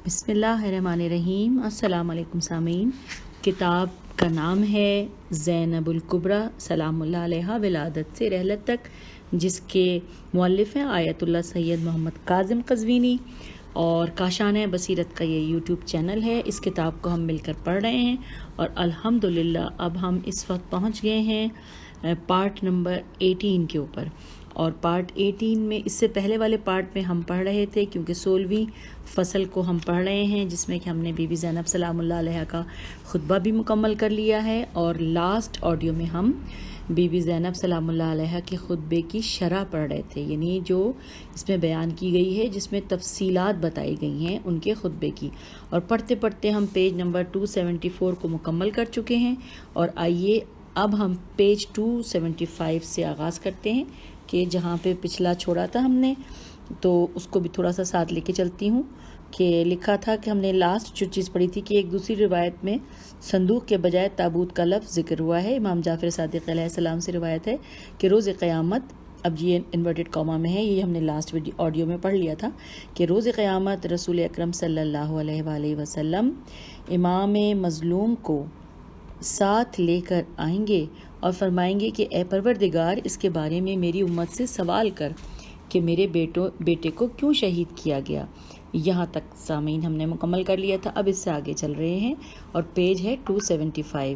بسم اللہ الرحمن الرحیم۔ السلام علیکم سامعین۔ کتاب کا نام ہے زینب الکبریٰ سلام اللہ علیہا ولادت سے رحلت تک، جس کے مؤلف ہیں آیت اللہ سید محمد کاظم قزوینی، اور کاشانہ بصیرت کا یہ یوٹیوب چینل ہے۔ اس کتاب کو ہم مل کر پڑھ رہے ہیں اور الحمدللہ اب ہم اس وقت پہنچ گئے ہیں پارٹ نمبر 18 کے اوپر۔ اور پارٹ 18 میں اس سے پہلے والے پارٹ میں ہم پڑھ رہے تھے، کیونکہ 16ویں فصل کو ہم پڑھ رہے ہیں، جس میں کہ ہم نے بی بی زینب سلام اللہ علیہا کا خطبہ بھی مکمل کر لیا ہے، اور لاسٹ آڈیو میں ہم بی بی زینب سلام اللہ علیہا کے خطبے کی شرح پڑھ رہے تھے، یعنی جو اس میں بیان کی گئی ہے، جس میں تفصیلات بتائی گئی ہیں ان کے خطبے کی۔ اور پڑھتے پڑھتے ہم پیج نمبر 274 کو مکمل کر چکے ہیں، اور آئیے اب ہم پیج 275 سے آغاز کرتے ہیں، کہ جہاں پہ پچھلا چھوڑا تھا ہم نے، تو اس کو بھی تھوڑا سا ساتھ لے کے چلتی ہوں۔ کہ لکھا تھا کہ ہم نے لاسٹ جو چیز پڑھی تھی کہ ایک دوسری روایت میں صندوق کے بجائے تابوت کا لفظ ذکر ہوا ہے۔ امام جعفر صادق علیہ السلام سے روایت ہے کہ روز قیامت، اب یہ انورٹڈ کاما میں ہے، یہ ہم نے لاسٹ آڈیو میں پڑھ لیا تھا، کہ روز قیامت رسول اکرم صلی اللہ علیہ وآلہ وسلم امام مظلوم کو ساتھ لے کر آئیں گے اور فرمائیں گے کہ اے پروردگار، اس کے بارے میں میری امت سے سوال کر کہ میرے بیٹے کو کیوں شہید کیا گیا۔ یہاں تک سامعین ہم نے مکمل کر لیا تھا۔ اب اس سے آگے چل رہے ہیں، اور پیج ہے 275،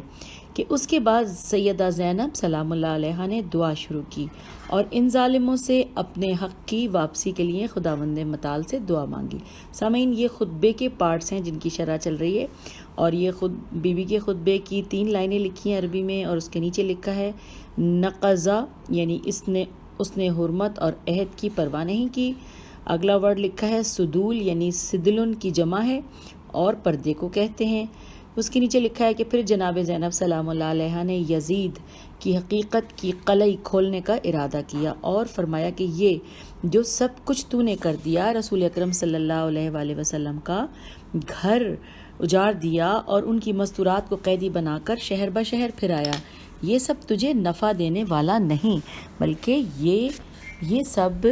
کہ اس کے بعد سیدہ زینب سلام اللہ علیہا نے دعا شروع کی اور ان ظالموں سے اپنے حق کی واپسی کے لیے خداوند متعال سے دعا مانگی۔ سامعین، یہ خطبے کے پارٹس ہیں جن کی شرح چل رہی ہے، اور یہ خود بی بی کے خطبے کی 3 لائنیں لکھی ہیں عربی میں، اور اس کے نیچے لکھا ہے نقضہ، یعنی اس نے حرمت اور عہد کی پرواہ نہیں کی۔ اگلا ورڈ لکھا ہے سدول، یعنی سدلن کی جمع ہے اور پردے کو کہتے ہیں۔ اس کے نیچے لکھا ہے کہ پھر جناب زینب سلام اللہ علیہا نے یزید کی حقیقت کی قلعی کھولنے کا ارادہ کیا اور فرمایا کہ یہ جو سب کچھ تو نے کر دیا، رسول اکرم صلی اللہ علیہ وآلہ وسلم کا گھر اجاڑ دیا اور ان کی مستورات کو قیدی بنا کر شہر بشہر پھرایا، یہ سب تجھے نفع دینے والا نہیں، بلکہ یہ سب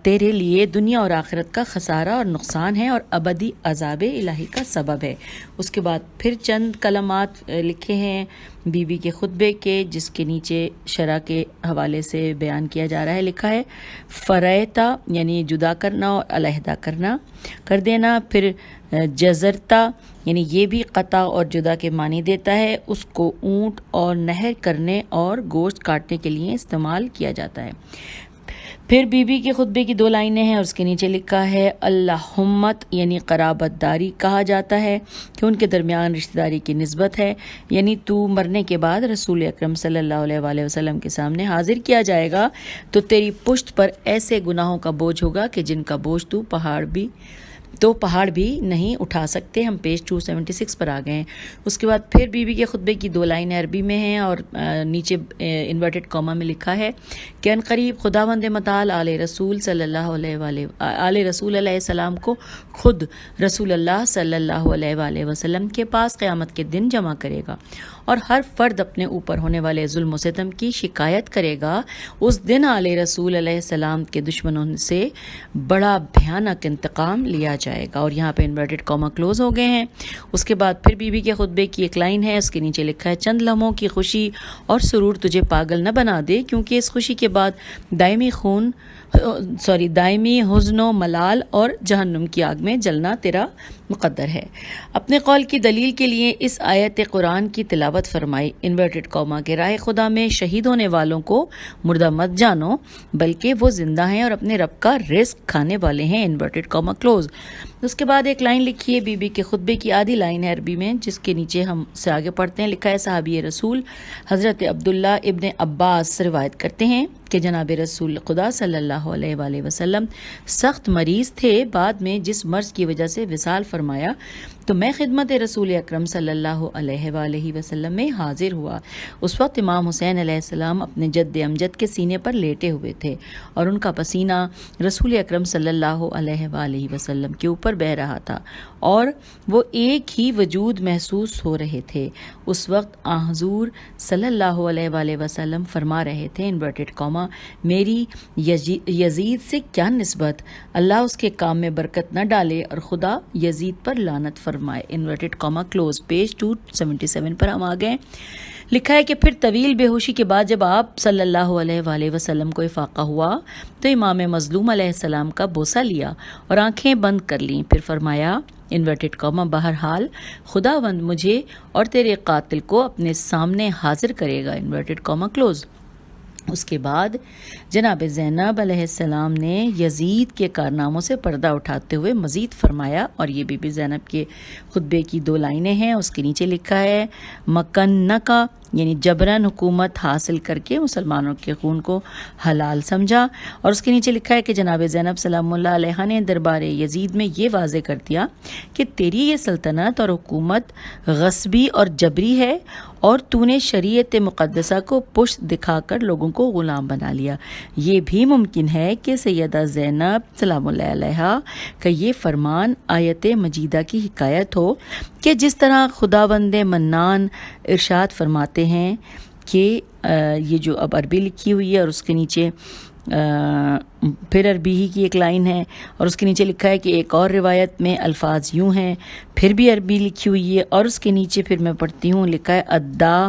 تیرے لیے دنیا اور آخرت کا خسارہ اور نقصان ہے اور ابدی عذاب الہی کا سبب ہے۔ اس کے بعد پھر چند کلمات لکھے ہیں بی بی کے خطبے کے، جس کے نیچے شرح کے حوالے سے بیان کیا جا رہا ہے۔ لکھا ہے فریتا، یعنی جدا کرنا اور علیحدہ کر دینا۔ پھر جزرتا، یعنی یہ بھی قطع اور جدا کے معنی دیتا ہے، اس کو اونٹ اور نہر کرنے اور گوشت کاٹنے کے لیے استعمال کیا جاتا ہے۔ پھر بی بی کے خطبے کی 2 لائنیں ہیں، اور اس کے نیچے لکھا ہے اللہمت، یعنی قرابت داری کہا جاتا ہے کہ ان کے درمیان رشتہ داری کی نسبت ہے، یعنی تو مرنے کے بعد رسول اکرم صلی اللہ علیہ وآلہ وسلم کے سامنے حاضر کیا جائے گا تو تیری پشت پر ایسے گناہوں کا بوجھ ہوگا کہ جن کا بوجھ پہاڑ بھی نہیں اٹھا سکتے۔ ہم پیج 276 پر آ گئے ہیں۔ اس کے بعد پھر بی بی کے خطبے کی 2 لائنیں عربی میں ہیں، اور نیچے انورٹڈ کاما میں لکھا ہے کہ ان قریب خداوند متعال آل رسول علیہ السلام کو خود رسول اللہ صلی اللہ علیہ وآلہ وسلم کے پاس قیامت کے دن جمع کرے گا، اور ہر فرد اپنے اوپر ہونے والے ظلم و ستم کی شکایت کرے گا۔ اس دن آل رسول علیہ السلام کے دشمنوں سے بڑا بھیانک انتقام لیا جائے گا۔ اور یہاں پہ انورٹڈ کاما کلوز ہو گئے ہیں۔ اس کے بعد پھر بی بی کے خطبے کی 1 لائن ہے، اس کے نیچے لکھا ہے چند لمحوں کی خوشی اور سرور تجھے پاگل نہ بنا دے، کیونکہ اس خوشی کے بعد دائمی حزن و ملال اور جہنم کی آگ میں جلنا تیرا مقدر ہے۔ اپنے قول کی دلیل کے لیے اس آیت قرآن کی تلاوت فرمائی۔ انورٹڈ کاما کے راہ خدا میں شہید ہونے والوں کو مردہ مت جانو، بلکہ وہ زندہ ہیں اور اپنے رب کا رزق کھانے والے ہیں، انورٹڈ کاما کلوز۔ اس کے بعد 1 لائن لکھی ہے بی بی کے خطبے کی آدھی لائن ہے عربی میں، جس کے نیچے ہم سے آگے پڑھتے ہیں۔ لکھا ہے صحابی رسول حضرت عبداللہ ابن عباس روایت کرتے ہیں کہ جناب رسول خدا صلی اللہ علیہ وآلہ وسلم سخت مریض تھے، بعد میں جس مرض کی وجہ سے وصال فرمایا تو میں خدمت رسول اکرم صلی اللہ علیہ وآلہ وسلم میں حاضر ہوا۔ اس وقت امام حسین علیہ السلام اپنے جد امجد کے سینے پر لیٹے ہوئے تھے، اور ان کا پسینہ رسول اکرم صلی اللہ علیہ وآلہ وسلم کے اوپر بہہ رہا تھا اور وہ ایک ہی وجود محسوس ہو رہے تھے۔ اس وقت حضور صلی اللہ علیہ وآلہ وسلم فرما رہے تھے انورٹڈ کاما میری یزید سے کیا نسبت، اللہ اس کے کام میں برکت نہ ڈالے اور خدا یزید پر لعنت فرمائے، انورٹڈ کاما کلوز۔ پیج 277 پر ہم آ گئے۔ لکھا ہے کہ پھر طویل بے ہوشی کے بعد جب آپ صلی اللہ علیہ وآلہ وسلم کو افاقہ ہوا تو امام مظلوم علیہ السلام کا بوسہ لیا اور آنکھیں بند کر لیں، پھر فرمایا انورٹڈ کاما بہرحال خداوند مجھے اور تیرے قاتل کو اپنے سامنے حاضر کرے گا، انورٹڈ کاما کلوز۔ اس کے بعد جناب زینب علیہ السلام نے یزید کے کارناموں سے پردہ اٹھاتے ہوئے مزید فرمایا، اور یہ بی بی زینب کے خطبے کی 2 لائنیں ہیں۔ اس کے نیچے لکھا ہے مکنّکا، یعنی جبراً حکومت حاصل کر کے مسلمانوں کے خون کو حلال سمجھا، اور اس کے نیچے لکھا ہے کہ جناب زینب سلام اللہ علیہ نے دربار یزید میں یہ واضح کر دیا کہ تیری یہ سلطنت اور حکومت غصبی اور جبری ہے اور تو نے شریعت مقدسہ کو پشت دکھا کر لوگوں کو غلام بنا لیا۔ یہ بھی ممکن ہے کہ سیدہ زینب سلام اللہ علیہ کا یہ فرمان آیت مجیدہ کی حکایت ہو کہ جس طرح خداوند منان ارشاد فرماتے ہیں کہ یہ جو اب عربی لکھی ہوئی ہے اور اس کے نیچے پھر عربی ہی کی ایک لائن ہے اور اس کے نیچے لکھا ہے کہ ایک اور روایت میں الفاظ یوں ہیں، پھر بھی عربی لکھی ہوئی ہے اور اس کے نیچے پھر میں پڑھتی ہوں، لکھا ہے ادا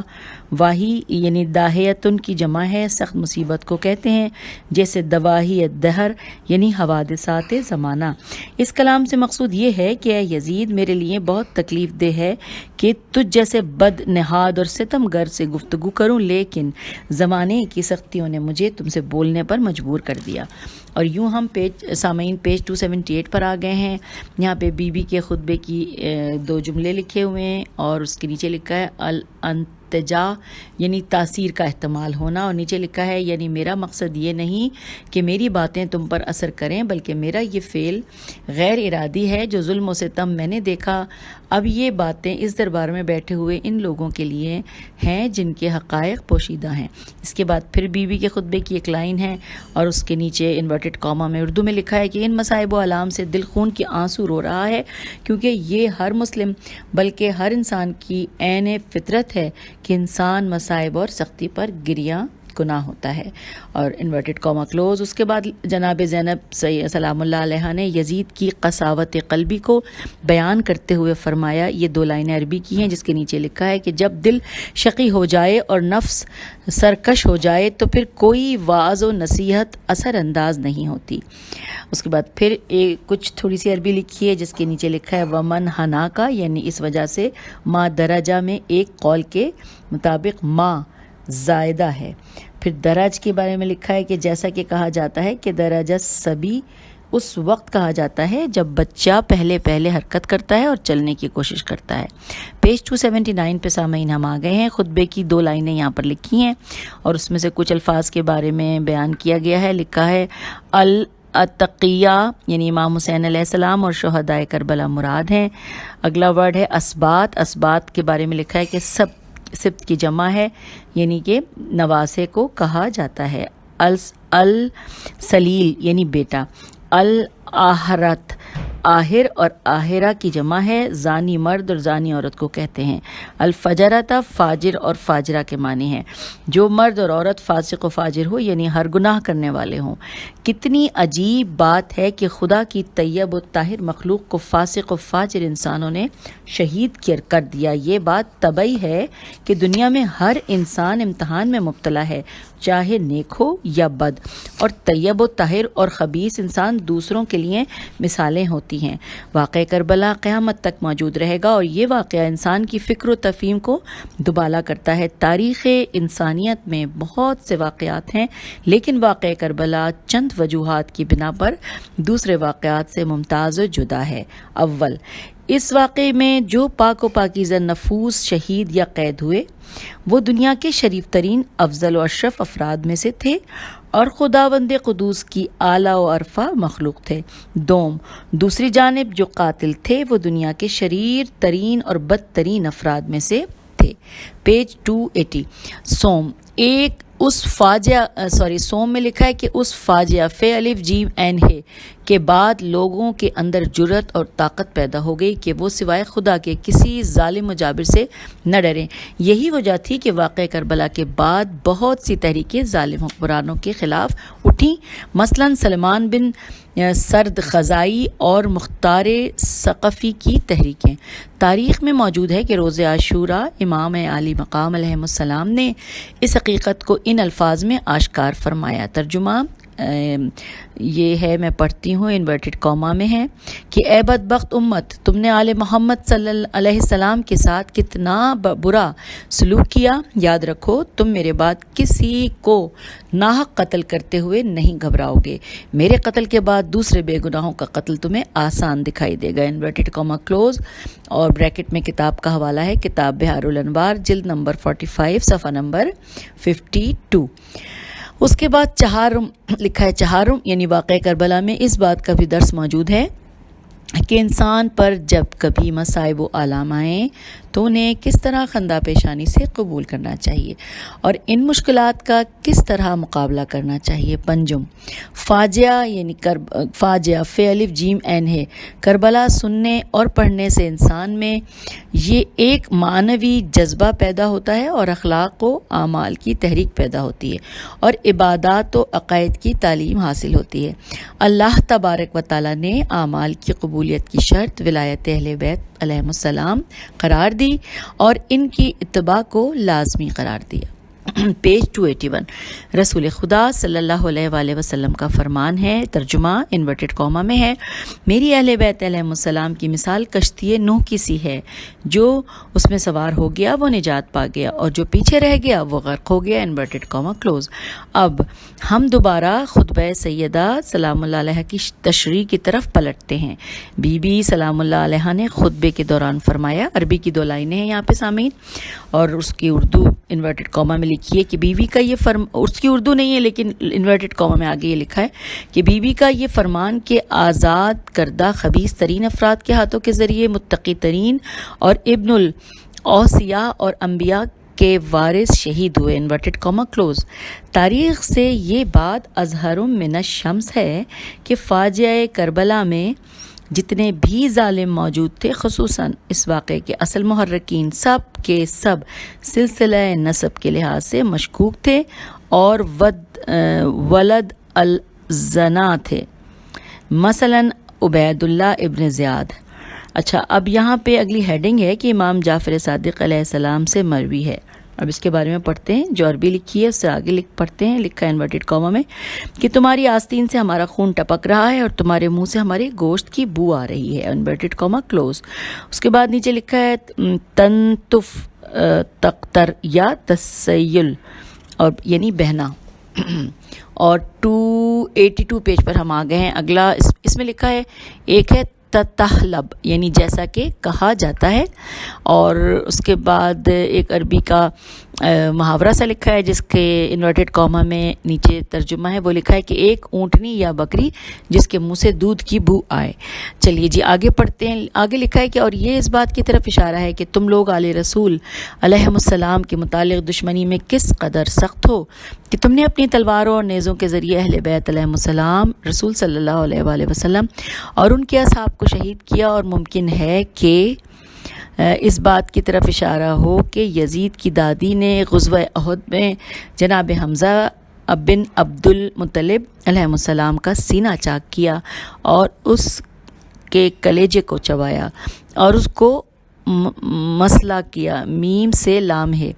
واہی، یعنی داہیتن کی جمع ہے، سخت مصیبت کو کہتے ہیں، جیسے دواہی الدہر یعنی حوادثات زمانہ۔ اس کلام سے مقصود یہ ہے کہ اے یزید میرے لیے بہت تکلیف دہ ہے کہ تجھ جیسے بد نہاد اور ستم گر سے گفتگو کروں، لیکن زمانے کی سختیوں نے مجھے تم سے بولنے پر مجبور کر دیا۔ اور یوں ہم سامعین پیج 278 پر آ گئے ہیں۔ یہاں پہ بی بی کے خطبے کی 2 جملے لکھے ہوئے ہیں اور اس کے نیچے لکھا ہے الانتجا یعنی تاثیر کا احتمال ہونا، اور نیچے لکھا ہے یعنی میرا مقصد یہ نہیں کہ میری باتیں تم پر اثر کریں، بلکہ میرا یہ فعل غیر ارادی ہے جو ظلم و ستم میں نے دیکھا۔ اب یہ باتیں اس دربار میں بیٹھے ہوئے ان لوگوں کے لیے ہیں جن کے حقائق پوشیدہ ہیں۔ اس کے بعد پھر بی بی کے خطبے کی ایک لائن ہے اور اس کے نیچے انورٹڈ کاما میں اردو میں لکھا ہے کہ ان مصائب و علام سے دل خون کی آنسو رو رہا ہے، کیونکہ یہ ہر مسلم بلکہ ہر انسان کی عین فطرت ہے کہ انسان مصائب اور سختی پر گریاں گناہ ہوتا ہے، اور انورٹڈ کاما کلوز۔ اس کے بعد جناب زینب سلام اللہ علیہ نے یزید کی قساوت قلبی کو بیان کرتے ہوئے فرمایا، یہ 2 لائنیں عربی کی ہیں جس کے نیچے لکھا ہے کہ جب دل شقی ہو جائے اور نفس سرکش ہو جائے تو پھر کوئی واعظ و نصیحت اثر انداز نہیں ہوتی۔ اس کے بعد پھر کچھ تھوڑی سی عربی لکھی ہے جس کے نیچے لکھا ہے ومن ہنا کا، یعنی اس وجہ سے ما درجہ میں ایک قول کے مطابق ما زائدہ ہے۔ پھر درج کے بارے میں لکھا ہے کہ جیسا کہ کہا جاتا ہے کہ درجہ سبی اس وقت کہا جاتا ہے جب بچہ پہلے حرکت کرتا ہے اور چلنے کی کوشش کرتا ہے۔ پیج 279 پہ سامعین ہم آ گئے ہیں۔ خطبے کی 2 لائنیں یہاں پر لکھی ہیں اور اس میں سے کچھ الفاظ کے بارے میں بیان کیا گیا ہے۔ لکھا ہے الاتقیہ یعنی امام حسین علیہ السلام اور شہدائے کربلا مراد ہیں۔ اگلا ورڈ ہے اسبات، اسبات کے بارے میں لکھا ہے کہ سبت کی جمع ہے یعنی کہ نواسے کو کہا جاتا ہے۔ السلیل یعنی بیٹا۔ الآہرت آہر اور آہرہ کی جمع ہے، زانی مرد اور زانی عورت کو کہتے ہیں۔ الفجرتا فاجر اور فاجرہ کے معنی ہیں، جو مرد اور عورت فاسق و فاجر ہو یعنی ہر گناہ کرنے والے ہوں۔ کتنی عجیب بات ہے کہ خدا کی طیب و طاہر مخلوق کو فاسق و فاجر انسانوں نے شہید کر دیا۔ یہ بات طبعی ہے کہ دنیا میں ہر انسان امتحان میں مبتلا ہے، چاہے نیک ہو یا بد، اور طیب و طاہر اور خبیث انسان دوسروں کے لیے مثالیں ہوتی ہیں۔ واقعہ کربلا قیامت تک موجود رہے گا اور یہ واقعہ انسان کی فکر و تفہیم کو دوبالا کرتا ہے۔ تاریخ انسانیت میں بہت سے واقعات ہیں، لیکن واقعہ کربلا چند وجوہات کی بنا پر دوسرے واقعات سے ممتاز و جدا ہے۔ اول، اس واقعے میں جو پاک و پاکیزہ نفوس شہید یا قید ہوئے وہ دنیا کے شریف ترین افضل و اشرف افراد میں سے تھے اور خداوند قدوس کی اعلیٰ و عرفہ مخلوق تھے۔ دوسری جانب جو قاتل تھے وہ دنیا کے شریر ترین اور بدترین افراد میں سے تھے۔ پیج 280۔ سوم، ایک اس فاجعہ سوم میں لکھا ہے کہ اس فاجعہ فے الف جیم عین ہے کے بعد لوگوں کے اندر جرأت اور طاقت پیدا ہو گئی کہ وہ سوائے خدا کے کسی ظالم و جابر سے نہ ڈریں۔ یہی وجہ تھی کہ واقعہ کربلا کے بعد بہت سی تحریکیں ظالم حکمرانوں کے خلاف اٹھیں، مثلاً سلمان بن سرد خزائی اور مختار ثقفی کی تحریکیں۔ تاریخ میں موجود ہے کہ روز عاشوراء امام عالی مقام علیہ السلام نے اس حقیقت کو ان الفاظ میں آشکار فرمایا۔ ترجمہ یہ ہے، میں پڑھتی ہوں، انورٹڈ کاما میں ہے کہ اے بدبخت امت، تم نے آل محمد صلی اللہ علیہ السلام کے ساتھ کتنا برا سلوک کیا۔ یاد رکھو تم میرے بعد کسی کو ناحق قتل کرتے ہوئے نہیں گھبراؤ گے، میرے قتل کے بعد دوسرے بے گناہوں کا قتل تمہیں آسان دکھائی دے گا۔ انورٹڈ کاما کلوز، اور بریکٹ میں کتاب کا حوالہ ہے، کتاب بہار الانوار، جلد نمبر 45، صفحہ نمبر 52۔ اس کے بعد چہارم لکھا ہے، چہارم یعنی واقعہ کربلا میں اس بات کا بھی درس موجود ہے کہ انسان پر جب کبھی مصائب و آلام آئیں تو انہیں کس طرح خندہ پیشانی سے قبول کرنا چاہیے اور ان مشکلات کا کس طرح مقابلہ کرنا چاہیے۔ پنجم، فاجعہ یعنی فاجعہ فے الف جیم عین ہے، کربلا سننے اور پڑھنے سے انسان میں یہ ایک معنوی جذبہ پیدا ہوتا ہے اور اخلاق و اعمال کی تحریک پیدا ہوتی ہے اور عبادات و عقائد کی تعلیم حاصل ہوتی ہے۔ اللہ تبارک و تعالیٰ نے اعمال کی قبولیت کی شرط ولایت اہل بیت علیہ السلام قرار دی اور ان کی اتباع کو لازمی قرار دیا۔ پیج 281، رسول خدا صلی اللہ علیہ وآلہ وسلم کا فرمان ہے، ترجمہ انورٹڈ کاما میں ہے، میری اہل بیت علیہ السلام کی مثال کشتی نوح کی سی ہے، جو اس میں سوار ہو گیا وہ نجات پا گیا اور جو پیچھے رہ گیا وہ غرق ہو گیا۔ Inverted comma close. اب ہم دوبارہ خطبہ سیدہ سلام اللہ علیہ کی تشریح کی طرف پلٹتے ہیں۔ بی بی سلام اللہ علیہ نے خطبے کے دوران فرمایا، عربی کی 2 لائنیں ہیں یہاں پہ سامعین، اور اس کی اردو انورٹڈ کاما میں لکھی ہے کہ بیوی کا یہ اس کی اردو نہیں ہے لیکن انورٹڈ کاما میں آگے یہ لکھا ہے کہ بیوی کا یہ فرمان کہ آزاد کردہ خبیث ترین افراد کے ہاتھوں کے ذریعے متقی ترین اور ابن الاوصیاء اور انبیاء کے وارث شہید ہوئے۔ Inverted comma close. تاریخ سے یہ بات اظہر من الشمس ہے کہ فاجعہ کربلا میں جتنے بھی ظالم موجود تھے، خصوصاً اس واقعے کے اصل محرکین، سب کے سب سلسلہ نسب کے لحاظ سے مشکوک تھے اور ولد الزنا تھے، مثلاً عبید اللہ ابن زیاد۔ اچھا، اب یہاں پہ اگلی ہیڈنگ ہے کہ امام جعفر صادق علیہ السلام سے مروی ہے۔ اب اس کے بارے میں پڑھتے ہیں، جو عربی لکھی ہے اس سے آگے پڑھتے ہیں۔ لکھا ہے انورٹڈ کاما میں کہ تمہاری آستین سے ہمارا خون ٹپک رہا ہے اور تمہارے منہ سے ہمارے گوشت کی بو آ رہی ہے۔ Inverted comma close. اس کے بعد نیچے لکھا ہے تنتف تقتر یا تسیل، اور یعنی بہنا، اور 282 پیج پر ہم آ گئے ہیں۔ اگلا اس میں لکھا ہے، ایک ہے تتحلب یعنی جیسا کہ کہا جاتا ہے، اور اس کے بعد ایک عربی کا محاورہ سا لکھا ہے جس کے انورٹڈ کاما میں نیچے ترجمہ ہے، وہ لکھا ہے کہ ایک اونٹنی یا بکری جس کے منہ سے دودھ کی بو آئے۔ چلیے جی آگے پڑھتے ہیں۔ آگے لکھا ہے کہ اور یہ اس بات کی طرف اشارہ ہے کہ تم لوگ آل رسول علیہ السلام کے متعلق دشمنی میں کس قدر سخت ہو کہ تم نے اپنی تلواروں اور نیزوں کے ذریعے اہل بیت علیہ السلام، رسول صلی اللہ علیہ وآلہ وسلم اور ان کے اصحاب کو شہید کیا، اور ممکن ہے کہ اس بات کی طرف اشارہ ہو کہ یزید کی دادی نے غزوہ احد میں جناب حمزہ بن عبد المطلب علیہ السلام کا سینہ چاک کیا اور اس کے کلیجے کو چبایا اور اس کو مسئلہ کیا۔ میم سے لام ہے،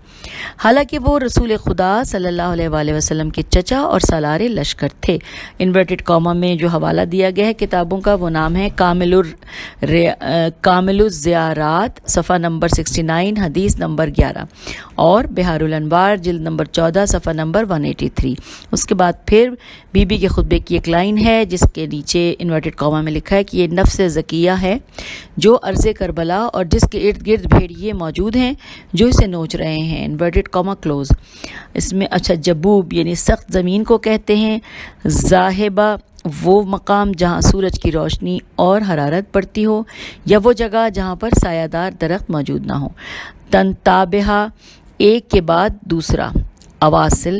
حالانکہ وہ رسول خدا صلی اللہ علیہ وآلہ وسلم کے چچا اور سالار لشکر تھے۔ انورٹڈ کاما میں جو حوالہ دیا گیا ہے کتابوں کا وہ نام ہے کامل الزیارات، صفحہ نمبر 69، حدیث نمبر 11، اور بہار الانوار جلد نمبر 14، صفحہ نمبر 183۔ اس کے بعد پھر بی بی کے خطبے کی ایک لائن ہے جس کے نیچے انورٹڈ کاما میں لکھا ہے کہ یہ نفس زکیہ ہے جو ارض کربلا اور جس کے ارد گرد بھیڑیے موجود ہیں جو اسے نوچ رہے ہیں۔ Inverted comma close. اس میں اچھا، جبوب یعنی سخت زمین کو کہتے ہیں۔ ذاہبہ وہ مقام جہاں سورج کی روشنی اور حرارت پڑتی ہو یا وہ جگہ جہاں پر سایہ دار درخت موجود نہ ہو۔ تنتابہہ ایک کے بعد دوسرا، اواصل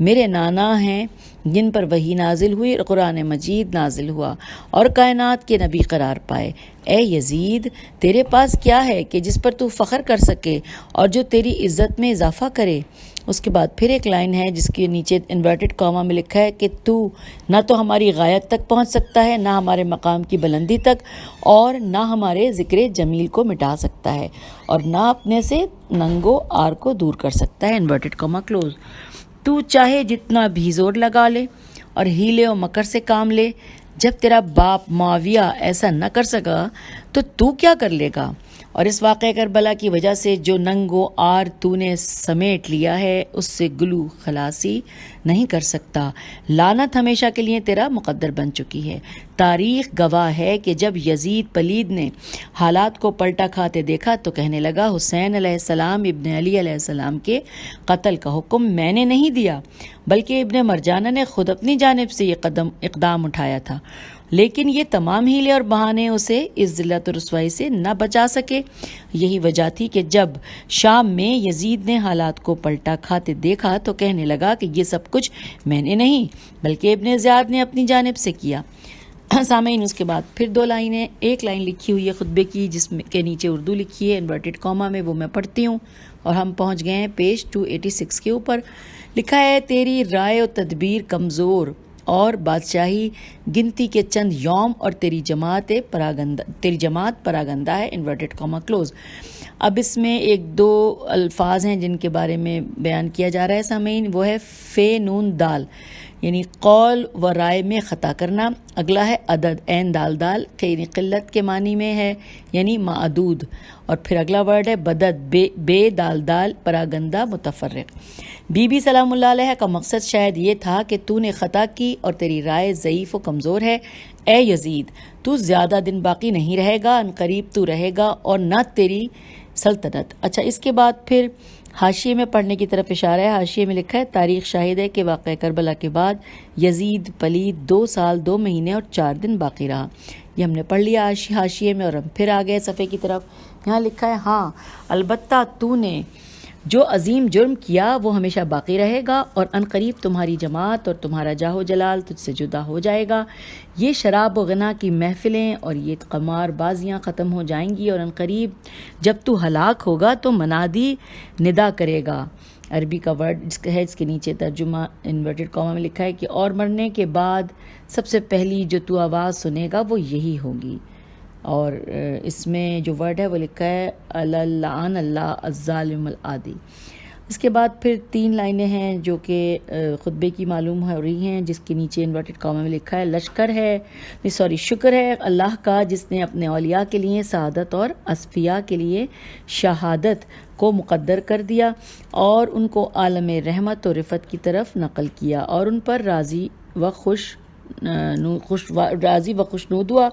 میرے نانا ہیں جن پر وحی نازل ہوئی اور قرآن مجید نازل ہوا اور کائنات کے نبی قرار پائے۔ اے یزید، تیرے پاس کیا ہے کہ جس پر تو فخر کر سکے اور جو تیری عزت میں اضافہ کرے؟ اس کے بعد پھر ایک لائن ہے جس کے نیچے انورٹڈ کاما میں لکھا ہے کہ تو نہ تو ہماری غایت تک پہنچ سکتا ہے، نہ ہمارے مقام کی بلندی تک، اور نہ ہمارے ذکر جمیل کو مٹا سکتا ہے، اور نہ اپنے سے ننگو آر کو دور کر سکتا ہے، انورٹڈ کاما کلوز۔ تو چاہے جتنا بھی زور لگا لے اور ہیلے و مکر سے کام لے، جب تیرا باپ معاویہ ایسا نہ کر سکا تو کیا کر لے گا؟ اور اس واقعہ کربلا کی وجہ سے جو ننگ و آر تو نے سمیٹ لیا ہے اس سے گلو خلاصی نہیں کر سکتا۔ لعنت ہمیشہ کے لیے تیرا مقدر بن چکی ہے۔ تاریخ گواہ ہے کہ جب یزید پلید نے حالات کو پلٹا کھاتے دیکھا تو کہنے لگا حسین علیہ السلام ابن علی علیہ السلام کے قتل کا حکم میں نے نہیں دیا، بلکہ ابن مرجانہ نے خود اپنی جانب سے یہ اقدام اٹھایا تھا، لیکن یہ تمام ہیلے اور بہانے اسے اس ذلت و رسوائی سے نہ بچا سکے۔ یہی وجہ تھی کہ جب شام میں یزید نے حالات کو پلٹا کھاتے دیکھا تو کہنے لگا کہ یہ سب کچھ میں نے نہیں بلکہ ابن زیاد نے اپنی جانب سے کیا۔ سامعین، اس کے بعد پھر دو لائنیں، ایک لائن لکھی ہوئی ہے خطبے کی جس کے نیچے اردو لکھی ہے انورٹڈ کاما میں، وہ میں پڑھتی ہوں، اور ہم پہنچ گئے ہیں پیج 286 کے اوپر۔ لکھا ہے تیری رائے و تدبیر کمزور اور بادشاہی گنتی کے چند یوم اور تیری جماعت پراگندہ ہے، انورٹڈ کاما کلوز۔ اب اس میں ایک دو الفاظ ہیں جن کے بارے میں بیان کیا جا رہا ہے سامعین، وہ ہے فے نون دال، یعنی قول و رائے میں خطا کرنا۔ اگلا ہے عدد، عین دال دال، یعنی قلت کے معنی میں ہے، یعنی معدود۔ اور پھر اگلا ورڈ ہے بدد، بے دال دال، پراگندہ متفرق۔ بی بی سلام اللہ علیہ کا مقصد شاید یہ تھا کہ تو نے خطا کی اور تیری رائے ضعیف و کمزور ہے۔ اے یزید، تو زیادہ دن باقی نہیں رہے گا، ان قریب تو رہے گا اور نہ تیری سلطنت۔ اچھا، اس کے بعد پھر حاشیے میں پڑھنے کی طرف اشارہ ہے۔ حاشیے میں لکھا ہے تاریخ شاہد ہے کہ واقعہ کربلا کے بعد یزید پلید 2 سال 2 مہینے اور 4 دن باقی رہا۔ یہ ہم نے پڑھ لیا حاشیے میں، اور ہم پھر آ گئے صفحے کی طرف۔ یہاں لکھا ہے ہاں البتہ تو نے جو عظیم جرم کیا وہ ہمیشہ باقی رہے گا، اور ان قریب تمہاری جماعت اور تمہارا جاہ و جلال تجھ سے جدا ہو جائے گا۔ یہ شراب و غنا کی محفلیں اور یہ قمار بازیاں ختم ہو جائیں گی، اور ان قریب جب تو ہلاک ہوگا تو منادی ندا کرے گا۔ عربی کا ورڈ ہے، اس کے نیچے ترجمہ انورٹڈ کاما میں لکھا ہے کہ اور مرنے کے بعد سب سے پہلی جو تو آواز سنے گا وہ یہی ہوگی۔ اور اس میں جو ورڈ ہے وہ لکھا ہے لعن اللہ الظالم العادی۔ اس کے بعد پھر 3 لائنیں ہیں جو کہ خطبے کی معلوم ہو رہی ہیں، جس کے نیچے انورٹڈ کاما میں لکھا ہے شکر ہے اللہ کا جس نے اپنے اولیاء کے لیے سعادت اور اصفیاء کے لیے شہادت کو مقدر کر دیا، اور ان کو عالم رحمت و رفت کی طرف نقل کیا، اور ان پر راضی و خوشنود ہوا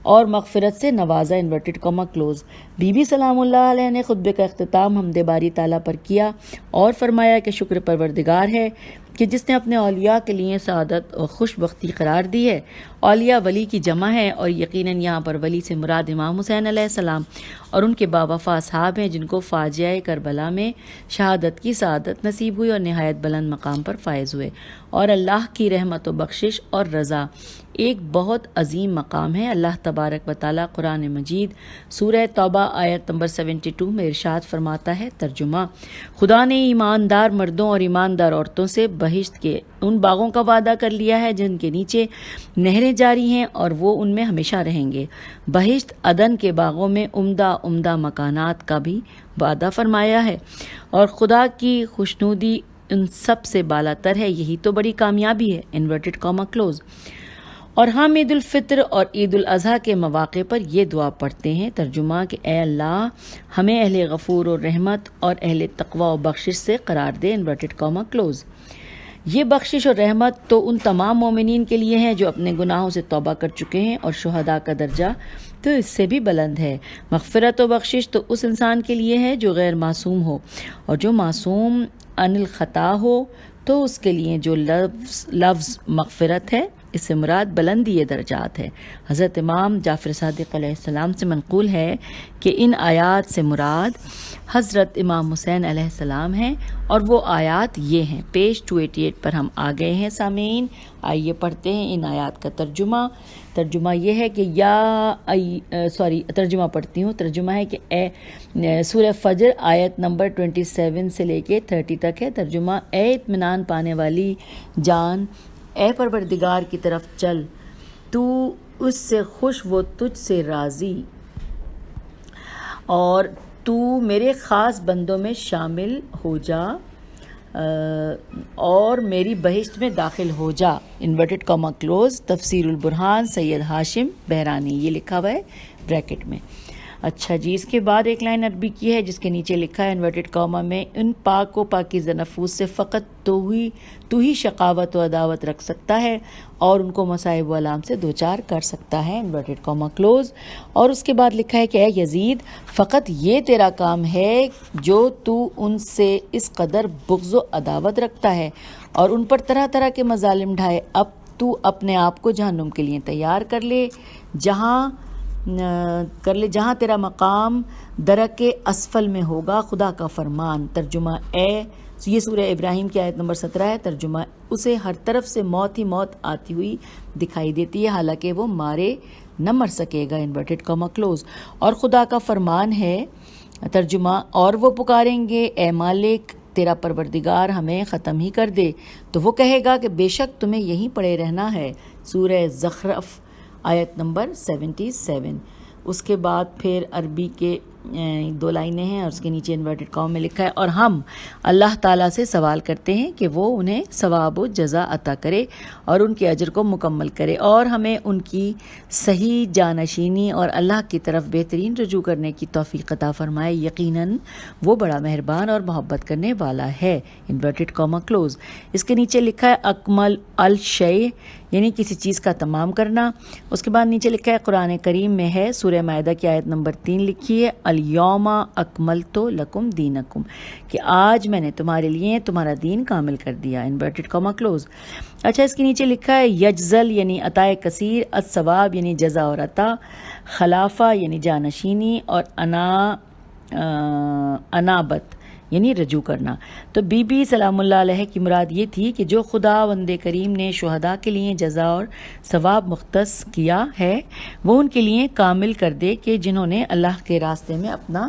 اور مغفرت سے نوازا، انورٹڈ کاما کلوز۔ بی بی سلام اللہ علیہ نے خطبے کا اختتام حمد باری تعالیٰ پر کیا اور فرمایا کہ شکر پروردگار ہے کہ جس نے اپنے اولیاء کے لیے سعادت اور خوش بختی قرار دی ہے۔ اولیاء ولی کی جمع ہے، اور یقیناً یہاں پر ولی سے مراد امام حسین علیہ السلام اور ان کے باوفا اصحاب ہیں جن کو فاجعہ کربلا میں شہادت کی سعادت نصیب ہوئی اور نہایت بلند مقام پر فائز ہوئے۔ اور اللہ کی رحمت و بخشش اور رضا ایک بہت عظیم مقام ہے۔ اللہ تبارک و تعالیٰ قرآن مجید سورہ توبہ آیت نمبر 72 میں ارشاد فرماتا ہے، ترجمہ: خدا نے ایماندار مردوں اور ایماندار عورتوں سے بہشت کے ان باغوں کا وعدہ کر لیا ہے جن کے نیچے نہریں جاری ہیں اور وہ ان میں ہمیشہ رہیں گے۔ بہشت عدن کے باغوں میں عمدہ مکانات کا بھی وعدہ فرمایا ہے، اور خدا کی خوشنودی ان سب سے بالا تر ہے، یہی تو بڑی کامیابی ہے، انورٹڈ کاما کلوز۔ اور ہم عید الفطر اور عید الاضحیٰ کے مواقع پر یہ دعا پڑھتے ہیں، ترجمہ: کہ اے اللہ ہمیں اہل غفور و رحمت اور اہل تقوی و بخشش سے قرار دے، انورٹڈ کاما کلوز۔ یہ بخشش اور رحمت تو ان تمام مومنین کے لیے ہیں جو اپنے گناہوں سے توبہ کر چکے ہیں، اور شہداء کا درجہ تو اس سے بھی بلند ہے۔ مغفرت و بخشش تو اس انسان کے لیے ہے جو غیر معصوم ہو، اور جو معصوم عن الخطا ہو تو اس کے لیے جو لفظ مغفرت ہے اس سے مراد بلندی درجات ہے۔ حضرت امام جعفر صادق علیہ السلام سے منقول ہے کہ ان آیات سے مراد حضرت امام حسین علیہ السلام ہیں، اور وہ آیات یہ ہیں۔ پیج 288 پر ہم آ گئے ہیں سامعین، آئیے پڑھتے ہیں ان آیات کا ترجمہ یہ ہے کہ ترجمہ پڑھتی ہوں۔ ترجمہ ہے کہ سورہ فجر آیت نمبر 27 سے لے کے 30 تک ہے۔ ترجمہ: اے اطمینان پانے والی جان، اے پروردگار کی طرف چل، تو اس سے خوش، وہ تجھ سے راضی، اور تو میرے خاص بندوں میں شامل ہو جا اور میری بہشت میں داخل ہو جا۔ Inverted comma close. تفسیر البرہان سید ہاشم بہرانی، یہ لکھا ہوا ہے بریکٹ میں۔ اچھا جی، اس کے بعد ایک لائن عربی کی ہے جس کے نیچے لکھا ہے انورٹڈ کاما میں: ان پاک و پاکیزہ نفوس سے فقط تو ہی شقاوت و عداوت رکھ سکتا ہے اور ان کو مصائب و آلام سے دوچار کر سکتا ہے۔ Inverted comma close. اور اس کے بعد لکھا ہے کہ اے یزید، فقط یہ تیرا کام ہے جو تو ان سے اس قدر بغض و عداوت رکھتا ہے اور ان پر طرح طرح کے مظالم ڈھائے، اب تو اپنے آپ کو جہنم کے لیے تیار کر لے جہاں تیرا مقام درک اسفل میں ہوگا، خدا کا فرمان۔ ترجمہ: یہ سورہ ابراہیم کی آیت نمبر 17 ہے۔ ترجمہ: اسے ہر طرف سے موت ہی موت آتی ہوئی دکھائی دیتی ہے، حالانکہ وہ مارے نہ مر سکے گا۔ Inverted comma close. اور خدا کا فرمان ہے۔ ترجمہ: اور وہ پکاریں گے، اے مالک، تیرا پروردگار ہمیں ختم ہی کر دے، تو وہ کہے گا کہ بے شک تمہیں یہیں پڑے رہنا ہے۔ سورہ زخرف آیت نمبر 77۔ اس کے بعد پھر عربی کے 2 لائنیں ہیں اور اس کے نیچے انورٹڈ کاما میں لکھا ہے: اور ہم اللہ تعالیٰ سے سوال کرتے ہیں کہ وہ انہیں ثواب و جزا عطا کرے اور ان کے اجر کو مکمل کرے، اور ہمیں ان کی صحیح جانشینی اور اللہ کی طرف بہترین رجوع کرنے کی توفیق عطا فرمائے، یقیناً وہ بڑا مہربان اور محبت کرنے والا ہے۔ Inverted comma close. اس کے نیچے لکھا ہے اکمل الشیء، یعنی کسی چیز کا تمام کرنا۔ اس کے بعد نیچے لکھا ہے قرآن کریم میں ہے، سورہ مائدہ کی آیت نمبر 3 لکھی ہے: الیوم اکملت لکم دینکم، کہ آج میں نے تمہارے لیے تمہارا دین کامل کر دیا۔ Inverted comma close. اچھا، اس کے نیچے لکھا ہے یجزل یعنی عطائے کثیر، الثواب یعنی جزا اور عطا، خلافہ یعنی جانشینی، اور انابت یعنی رجوع کرنا۔ تو بی بی سلام اللہ علیہ کی مراد یہ تھی کہ جو خداوند کریم نے شہداء کے لیے جزا اور ثواب مختص کیا ہے وہ ان کے لیے کامل کر دے کہ جنہوں نے اللہ کے راستے میں اپنا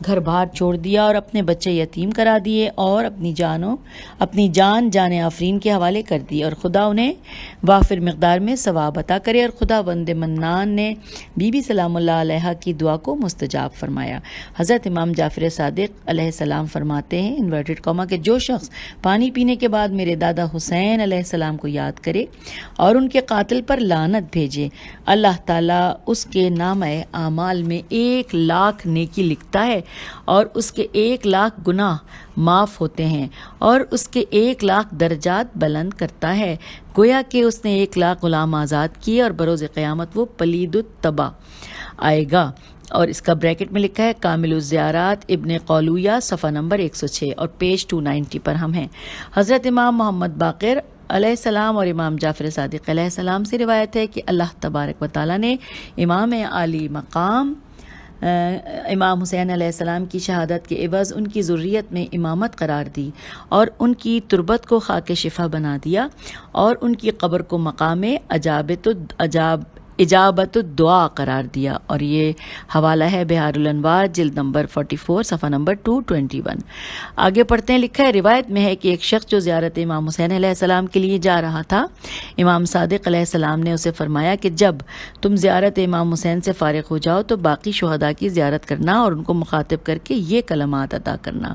گھر بار چھوڑ دیا اور اپنے بچے یتیم کرا دیے اور اپنی جان آفرین کے حوالے کر دی، اور خدا انہیں وافر مقدار میں ثواب عطا کرے۔ اور خدا بند منان نے بی بی سلام اللہ علیہ کی دعا کو مستجاب فرمایا۔ حضرت امام جعفر صادق علیہ السلام فرماتے ہیں انورٹڈ کاما کہ جو شخص پانی پینے کے بعد میرے دادا حسین علیہ السلام کو یاد کرے اور ان کے قاتل پر لعنت بھیجے، اللہ تعالیٰ اس کے نامہ اعمال میں 1,00,000 نیکی لکھتا ہے اور اس کے 1,00,000 گناہ معاف ہوتے ہیں اور اس کے 1,00,000 درجات بلند کرتا ہے، گویا کہ اس نے 1,00,000 غلام آزاد کیے اور بروز قیامت وہ پلید التبا آئے گا۔ اور اس کا بریکٹ میں لکھا ہے کامل الزیارات ابن قولویہ صفحہ نمبر 106 اور پیج 290 پر ہم ہیں۔ حضرت امام محمد باقر علیہ السلام اور امام جعفر صادق علیہ السلام سے روایت ہے کہ اللہ تبارک و تعالیٰ نے امام عالی مقام امام حسین علیہ السلام کی شہادت کے عوض ان کی ذریت میں امامت قرار دی اور ان کی تربت کو خاک شفا بنا دیا اور ان کی قبر کو مقام اجابت الدعا قرار دیا، اور یہ حوالہ ہے بہار الانوار جلد نمبر 44 صفحہ نمبر 221۔ آگے پڑھتے ہیں، لکھا ہے روایت میں ہے کہ ایک شخص جو زیارت امام حسین علیہ السلام کے لیے جا رہا تھا، امام صادق علیہ السلام نے اسے فرمایا کہ جب تم زیارت امام حسین سے فارغ ہو جاؤ تو باقی شہداء کی زیارت کرنا اور ان کو مخاطب کر کے یہ کلمات ادا کرنا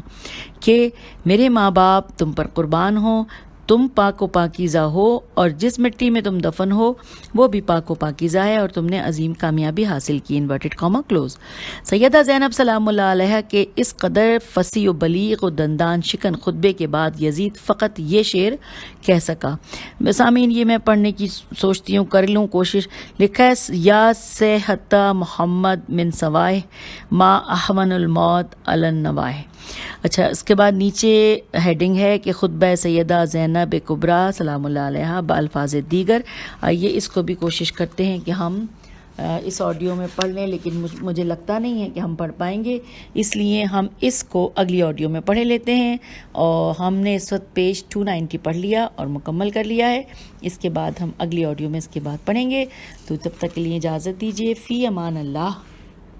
کہ میرے ماں باپ تم پر قربان ہوں، تم پاک و پاکیزہ ہو اور جس مٹی میں تم دفن ہو وہ بھی پاک و پاکیزہ ہے اور تم نے عظیم کامیابی حاصل کی۔ Inverted comma close. Syeda Zainab سلام اللہ علیہ کے اس قدر فصیح و بلیغ و دندان شکن خطبے کے بعد یزید فقط یہ شعر کہہ سکا۔ سامعین، یہ میں پڑھنے کی سوچتی ہوں، کر لوں کوشش۔ لکھا ہے یا صحت محمد من سوائے ما احمن الموت علی النوائے، اچھا، اس کے بعد نیچے ہیڈنگ ہے کہ خطبہ سیدہ زینب کبریٰ سلام اللہ علیہا بالفاظ دیگر. آئیے اس کو بھی کوشش کرتے ہیں کہ ہم اس آڈیو میں پڑھ لیں، لیکن مجھے لگتا نہیں ہے کہ ہم پڑھ پائیں گے، اس لیے ہم اس کو اگلی آڈیو میں پڑھے لیتے ہیں. اور ہم نے اس وقت پیج 290 پڑھ لیا اور مکمل کر لیا ہے. اس کے بعد ہم اگلی آڈیو میں اس کے بعد پڑھیں گے. تو تب تک کے لیے اجازت دیجیے. فی امان اللہ.